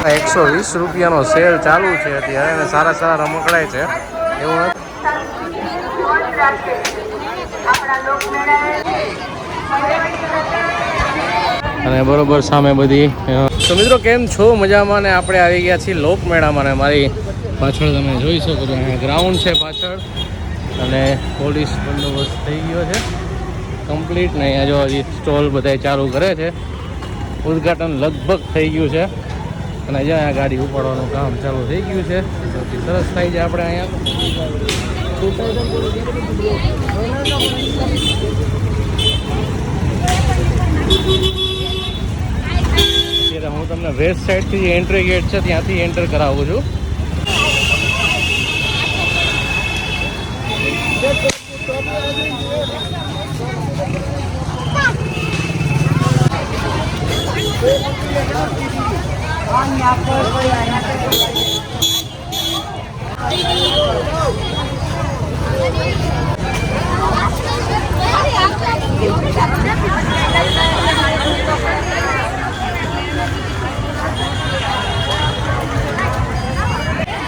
120 રૂપિયાનો સેલ ચાલુ છે અત્યારે અને સારા સારા રમકડાય છે એવું નથી. અને બરોબર સામે બધી તો મિત્રો કેમ છો મજામાં ને આપણે આવી ગયા છીએ લોકમેળામાં ને મારી પાછળ તમે જોઈ શકો છો અહીંયા ગ્રાઉન્ડ છે પાછળ અને પોલીસ બંદોબસ્ત થઈ ગયો છે કમ્પ્લીટ ને અહીંયા જો હજી સ્ટોલ બધા ચાલુ કરે છે ઉદ્ઘાટન લગભગ થઈ ગયું છે અને જ્યાં ગાડી ઉપાડવાનું કામ ચાલુ થઈ ગયું છે સૌથી સરસ થાય છે આપણે અહીંયા હું તમને વેસ્ટ સાઈડથી જે એન્ટ્રી ગેટ છે ત્યાંથી એન્ટર કરાવું છું.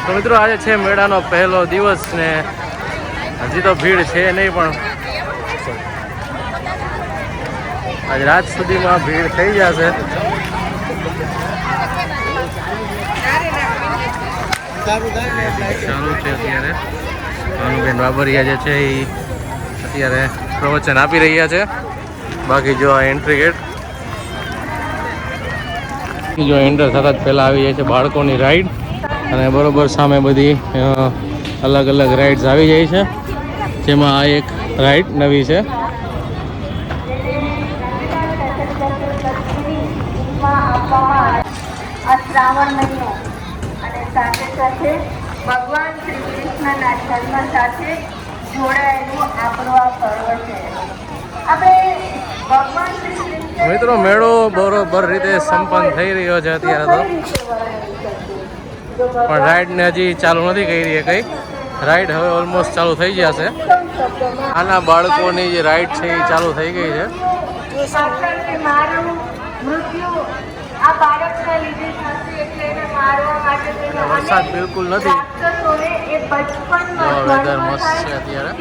તો મિત્રો આજે છે મેળાનો પહેલો દિવસ ને હજી તો ભીડ છે નહીં પણ આજ રાત સુધીમાં ભીડ થઈ જશે. ચાલુ છે અત્યારે ભાનુબેન બાબરિયા જે છે એ અત્યારે પ્રવચન આપી રહ્યા છે. બાકી જો આ એન્ટ્રી ગેટ જો એન્ટર થતાં જ પહેલાં આવી જાય છે બાળકોની રાઈડ અને બરોબર સામે બધી અલગ અલગ રાઇડ્સ આવી જાય છે જેમાં આ એક રાઈડ નવી છે. શ્રાવણ મહિનો અને સાથે સાથે ભગવાન શ્રી કૃષ્ણના જન્મ સાથે જોડાયેલું આપણું આ પર્વ છે. આપણે ભગવાન શ્રી કૃષ્ણ મિત્રો મેળો બરોબર રીતે સંપન્ન થઈ રહ્યો છે અત્યારે તો પણ રાઈડ ને હજી ચાલુ નથી કરી રહી કઈ રાઈડ હવે ઓલમોસ્ટ ચાલુ થઈ જશે. આના બાળકોની જે રાઈડ છે એ ચાલુ થઈ ગઈ છે. વરસાદ બિલકુલ નથી વેધર મસ્ત છે અત્યારે.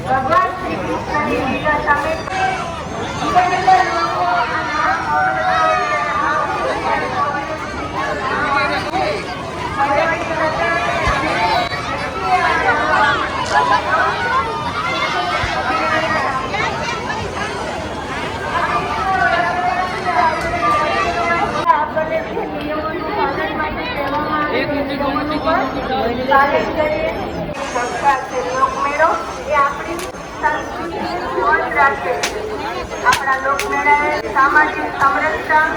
ભગવાન શ્રી કૃષ્ણની લીલા સામે લોકમેળો એ આપણી સંસ્કૃતિની નોંધ રાખે છે. આપણા લોકમેળા સામાજિક સંરક્ષણ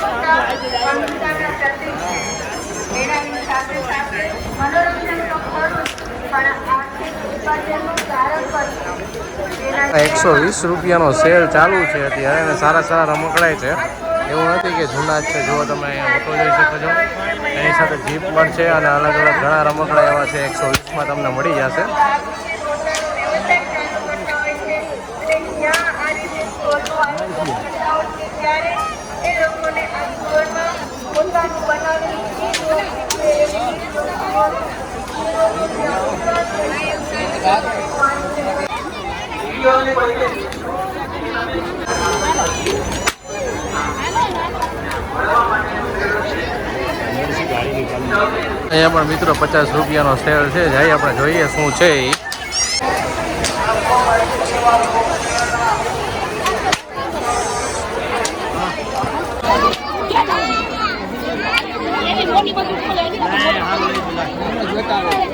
એકતા સંસ્કારના પ્રતીક છે. મેળાની સાથે સાથે મનોરંજન તો ખરું પણ આર્થિક ઉત્પાદનનું કારણ પણ છે. 120 રૂપિયાનો સેલ ચાલુ છે અત્યારે અને સારા સારા રમકડાય છે એવું નથી કે જૂના જ છે. જુઓ તમે અહીંયા ઓટો જોઈ શકો છો એની સાથે જીપ પણ છે અને અલગ અલગ ઘણા રમકડા એવા છે 120માં તમને મળી જશે. અહીંયા પણ મિત્રો 50 રૂપિયાનો સેલ છે. જાય આપણે જોઈએ શું છે એ.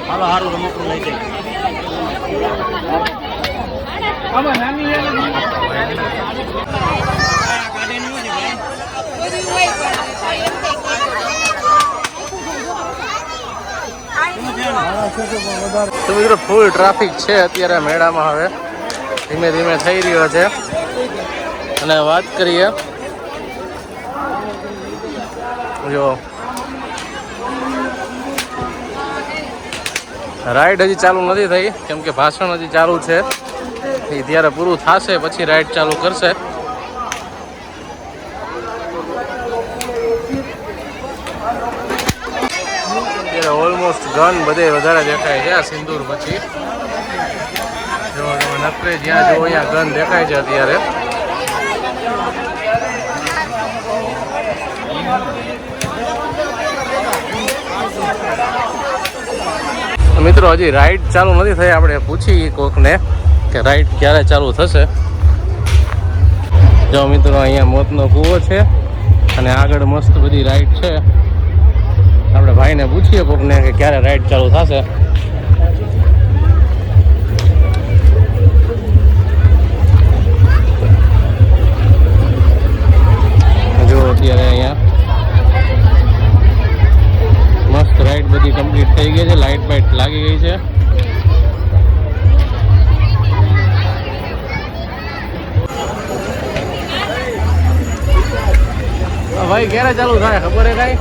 હાલો હારું રમકડું લઈ જાય. તો મિત્રો ફૂલ ટ્રાફિક છે અત્યારે મેળામાં. હવે ધીમે ધીમે થઈ રહ્યો છે અને વાત કરીએ જો રાઈડ હજી ચાલુ નથી થઈ કેમ કે ભાષણ હજી ચાલુ છે. એ જ્યારે પૂરું થશે પછી રાઈડ ચાલુ કરશે. ઓલમોસ્ટ ગન બધે વધારે દેખાય છે. આ સિંદૂર પછી જો નકરે જ્યાં જો અહીંયા ગન દેખાય છે અત્યારે. મિત્રો હજી રાઈડ ચાલુ નથી થઈ. આપણે પૂછી કોકને કે રાઈડ ક્યારે ચાલુ થશે. જો મિત્રો અહીંયા મોતનો કૂવો છે અને આગળ મસ્ત બધી રાઈડ છે. આપણે ભાઈને પૂછીએ કોકને કે ક્યારે રાઈડ ચાલુ થશે. જો અત્યારે અહીંયા મસ્ત રાઈડ બધી કમ્પ્લીટ થઈ ગઈ છે. લાઇટ બાઇટ લાગી ગઈ છે. ભાઈ ક્યારે ચાલુ થાય ખબર હે કાંઈ?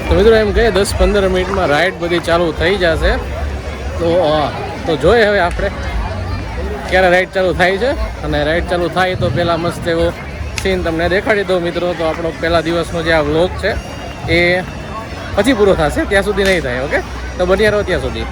તો મિત્રો એમ કહે 10-15 મિનિટમાં રાઈડ બધી ચાલુ થઈ જશે. તો જોઈએ હવે આપણે ક્યારે રાઈડ ચાલુ થાય છે. અને રાઈડ ચાલુ થાય તો પહેલાં મસ્ત એવો સીન તમને દેખાડી દઉં મિત્રો. તો આપણો પહેલા દિવસનો જે આ વ્લોગ છે એ પછી પૂરો થશે, ત્યાં સુધી નહીં થાય. ઓકે, તો બન્યા રહો ત્યાં સુધી.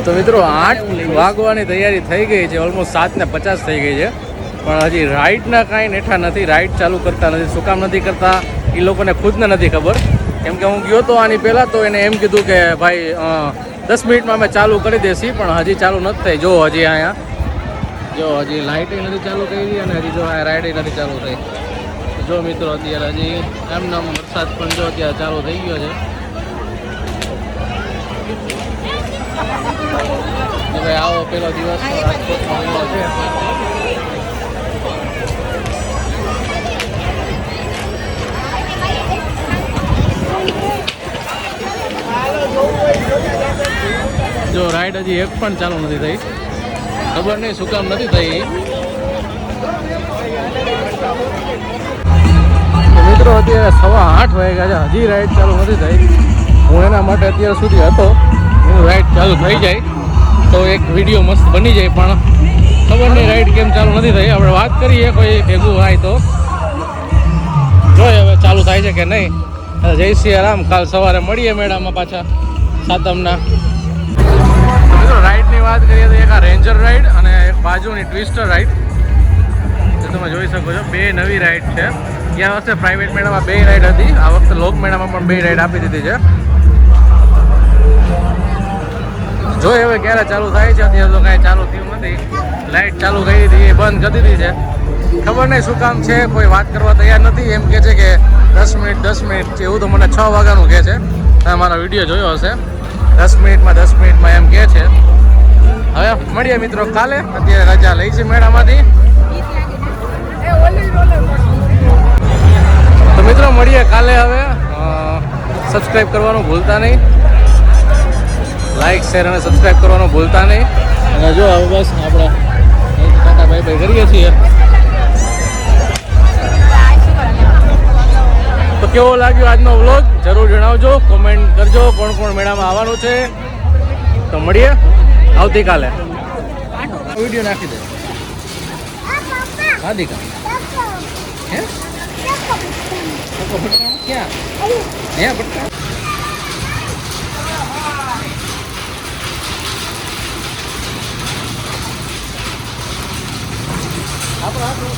તો મિત્રો 8 વાગવાની તૈયારી થઈ ગઈ છે. ઓલમોસ્ટ 7:50 થઈ ગઈ છે, પણ હજી રાઈડના કાંઈ નેઠા નથી. રાઈડ ચાલુ કરતા નથી. શું કામ નથી કરતા એ લોકોને ખુદને નથી ખબર. કેમ કે હું ગયો તો આની પહેલાં તો એને એમ કીધું કે ભાઈ 10 મિનિટમાં અમે ચાલુ કરી દેશી, પણ હજી ચાલુ નથી થઈ. જો હજી અહીંયા જો હજી લાઇટે નથી ચાલુ કરી અને હજી જો આ રાઈડે નથી ચાલુ થઈ. જો મિત્રો અત્યારે હજી એમનો વરસાદ પણ જો અત્યારે ચાલુ થઈ ગયો છે. ભાઈ આવો પેલો દિવસ રાજકોટમાં આવ્યો છે. જો રાઈડ હજી એક પણ ચાલુ નથી થઈ. ખબર નહીં શું કામ નથી થઈ. મિત્રો અત્યારે 8:15 વાગ્યા છે, હજી રાઈડ ચાલુ નથી થઈ. હું એના માટે અત્યાર સુધી હતો રાઈડ ચાલુ થઈ જાય તો એક વિડીયો મસ્ત બની જાય, પણ ખબર નહીં રાઈડ કેમ ચાલુ નથી થઈ. આપણે વાત કરીએ કોઈ ભેગું હોય તો જોઈએ હવે ચાલુ થાય છે કે નહીં. જય સિયારામ. કાલ સવારે મળીએ મેળામાં પાછા સાતમના. મિત્રો રાઈડની વાત કરીએ તો એક આ રેન્જર રાઈડ અને એક બાજુની ટ્વિસ્ટર રાઈડ જે તમે જોઈ શકો છો. 2 નવી રાઈડ છે. ગયા વર્ષે પ્રાઇવેટ મેળામાં 2 રાઈડ હતી. આ વખતે લોક મેળામાં પણ 2 રાઈડ આપી દીધી છે. જોઈએ હવે ક્યારે ચાલુ થાય છે. અત્યારે તો કાંઈ ચાલુ થયું નથી. લાઇટ ચાલુ કરી હતી એ બંધ કરી દીધી છે. ખબર નહીં શું કામ છે. કોઈ વાત કરવા તૈયાર નથી. એમ કહે છે કે 10 મિનિટ એવું તો મને 6 વાગ્યાનું કહે છે. તમે મારો વિડીયો જોયો હશે. 10 મિનિટમાં એમ કહે છે. હવે મળીએ મિત્રો કાલે. અત્યારે રજા લઈ છે મેળામાંથી. તો મિત્રો મળીએ કાલે. હવે સબસ્ક્રાઈબ કરવાનું ભૂલતા નહીં. લાઈક શેર અને સબસ્ક્રાઈબ કરવાનું ભૂલતા નહીં. અને જો હવે બસ આપણે ટાટા બાય બાય કરીએ છીએ. તો કેવો લાગ્યો આજનો વ્લોગ જરૂર જણાવજો. કોમેન્ટ કરજો કોણ કોણ મેળામાં આવવાનું છે. તો મળીએ આવતીકાલે. વિડીયો નાખી દે. હા દીકા હે ક્યાં હે બટકા આપણે